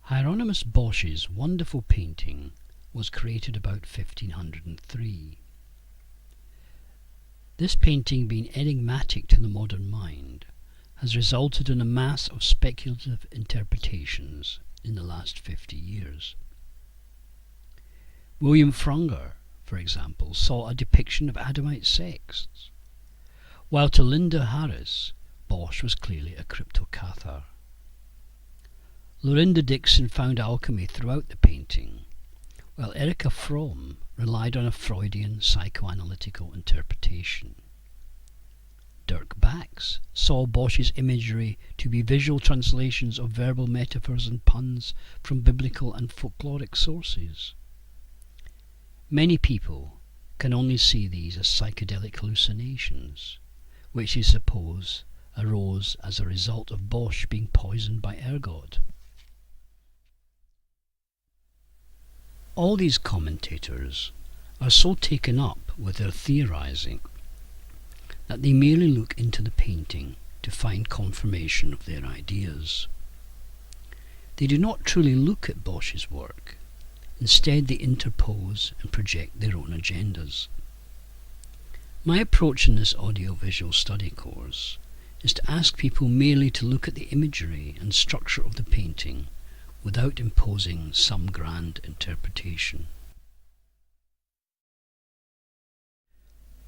Hieronymus Bosch's wonderful painting was created about 1503. This painting, being enigmatic to the modern mind, has resulted in a mass of speculative interpretations in the last 50 years. William Frunger, for example, saw a depiction of Adamite sex, while to Linda Harris, Bosch was clearly a cryptocathar. Lorinda Dixon found alchemy throughout the painting, while Erika Fromm relied on a Freudian psychoanalytical interpretation. Dirk Bax saw Bosch's imagery to be visual translations of verbal metaphors and puns from biblical and folkloric sources. Many people can only see these as psychedelic hallucinations, which they suppose arose as a result of Bosch being poisoned by ergot. All these commentators are so taken up with their theorizing that they merely look into the painting to find confirmation of their ideas. They do not truly look at Bosch's work. Instead, they interpose and project their own agendas. My approach in this audiovisual study course is to ask people merely to look at the imagery and structure of the painting without imposing some grand interpretation.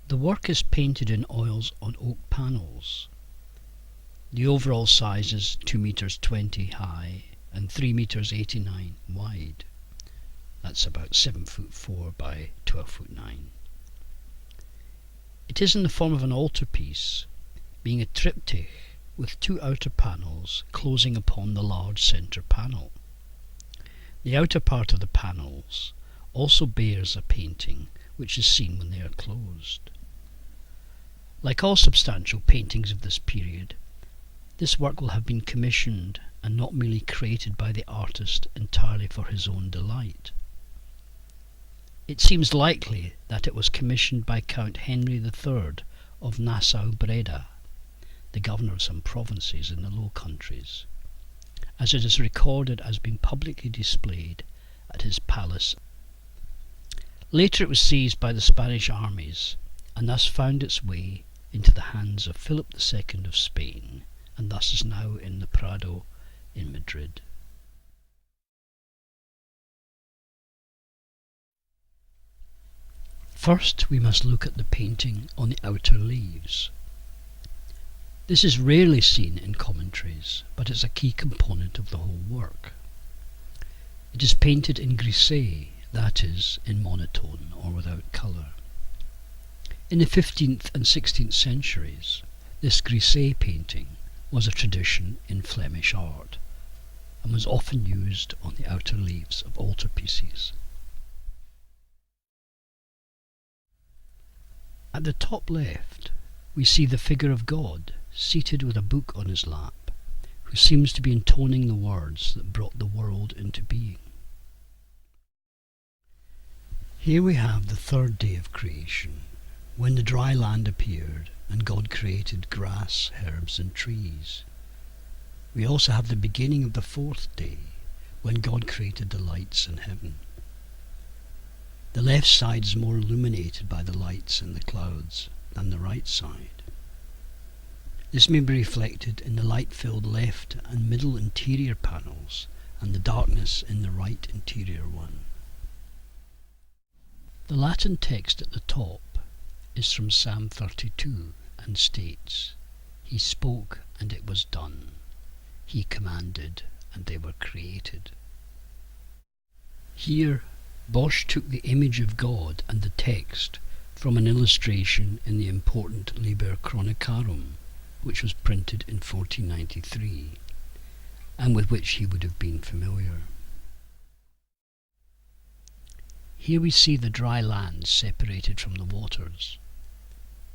The work is painted in oils on oak panels. The overall size is 2 meters 20 high and 3 meters 89 wide. That's about 7 foot 4 by 12 foot 9. It is in the form of an altarpiece, being a triptych with 2 outer panels closing upon the large centre panel. The outer part of the panels also bears a painting which is seen when they are closed. Like all substantial paintings of this period, this work will have been commissioned and not merely created by the artist entirely for his own delight. It seems likely that it was commissioned by Count Henry III of Nassau-Breda, the governor of some provinces in the Low Countries, as it is recorded as being publicly displayed at his palace. Later it was seized by the Spanish armies and thus found its way into the hands of Philip II of Spain, and thus is now in the Prado in Madrid. First, we must look at the painting on the outer leaves. This is rarely seen in commentaries, but is a key component of the whole work. It is painted in grisaille, that is, in monotone or without colour. In the 15th and 16th centuries, this grisaille painting was a tradition in Flemish art and was often used on the outer leaves of altarpieces. At the top left, we see the figure of God seated with a book on his lap, who seems to be intoning the words that brought the world into being. Here we have the third day of creation, when the dry land appeared and God created grass, herbs and trees. We also have the beginning of the fourth day, when God created the lights in heaven. The left side is more illuminated by the lights in the clouds than the right side. This may be reflected in the light-filled left and middle interior panels and the darkness in the right interior one. The Latin text at the top is from Psalm 32 and states, "He spoke and it was done. He commanded and they were created." Here, Bosch took the image of God and the text from an illustration in the important Liber Chronicarum, which was printed in 1493, and with which he would have been familiar. Here we see the dry land separated from the waters.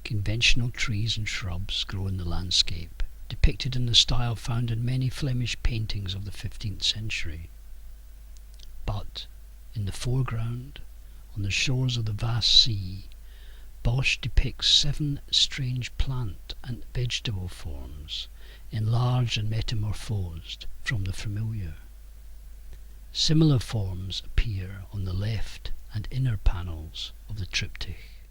Conventional trees and shrubs grow in the landscape, depicted in the style found in many Flemish paintings of the 15th century. But, in the foreground, on the shores of the vast sea, Bosch depicts 7 strange plant and vegetable forms, enlarged and metamorphosed from the familiar. Similar forms appear on the left and inner panels of the triptych.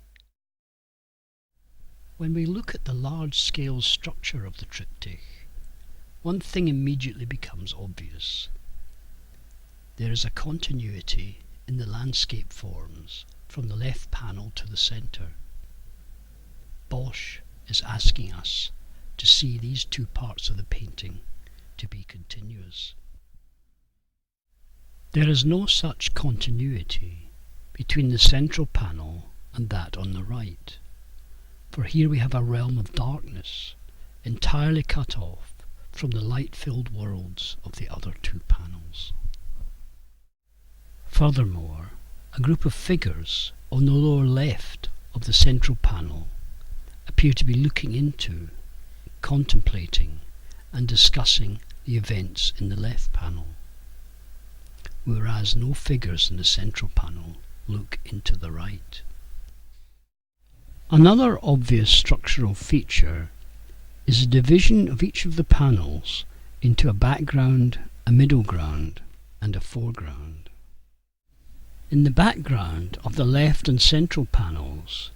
When we look at the large-scale structure of the triptych, one thing immediately becomes obvious. There is a continuity in the landscape forms from the left panel to the centre. Bosch is asking us to see these two parts of the painting to be continuous. There is no such continuity between the central panel and that on the right, for here we have a realm of darkness entirely cut off from the light-filled worlds of the other two panels. Furthermore, a group of figures on the lower left of the central panel appear to be looking into, contemplating and discussing the events in the left panel, whereas no figures in the central panel look into the right. Another obvious structural feature is the division of each of the panels into a background, a middle ground and a foreground. In the background of the left and central panels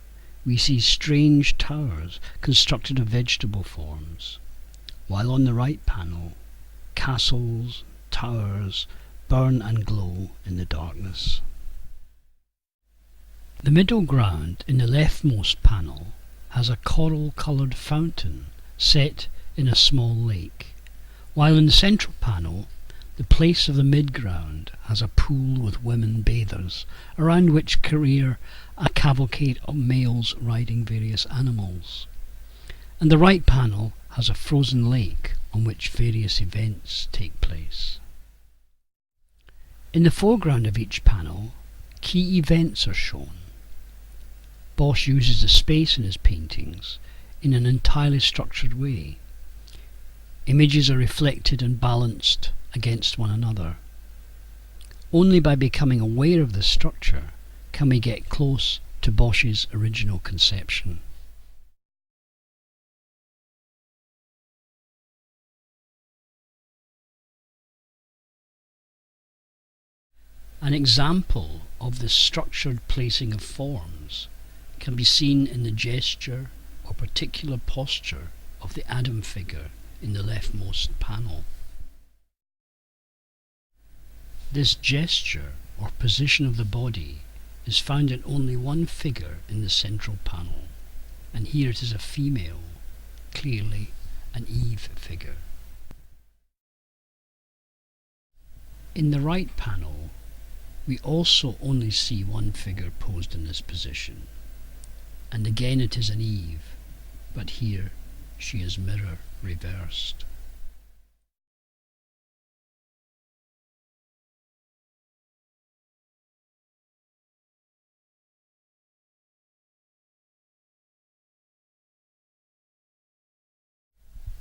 we see strange towers constructed of vegetable forms, while on the right panel castles, towers burn and glow in the darkness. The middle ground in the leftmost panel has a coral-coloured fountain set in a small lake, while in the central panel the place of the midground has a pool with women bathers, around which career a cavalcade of males riding various animals, and the right panel has a frozen lake on which various events take place. In the foreground of each panel, key events are shown. Bosch uses the space in his paintings in an entirely structured way. Images are reflected and balanced against one another. Only by becoming aware of this structure can we get close to Bosch's original conception. An example of this structured placing of forms can be seen in the gesture or particular posture of the Adam figure in the leftmost panel. This gesture or position of the body is found in only one figure in the central panel, and here it is a female, clearly an Eve figure. In the right panel we also only see one figure posed in this position, and again it is an Eve, but here she is mirror reversed.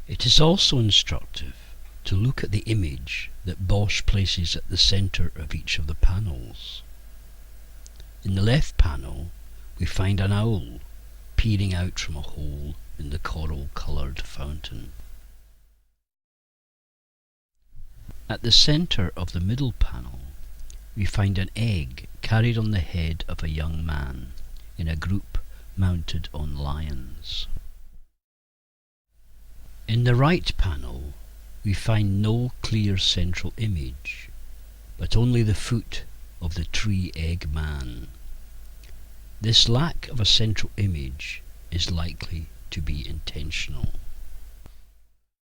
It is also instructive to look at the image that Bosch places at the centre of each of the panels. In the left panel we find an owl peering out from a hole in the coral-coloured fountain. At the centre of the middle panel we find an egg carried on the head of a young man in a group mounted on lions. In the right panel we find no clear central image, but only the foot of the tree-egg man. This lack of a central image is likely to be intentional.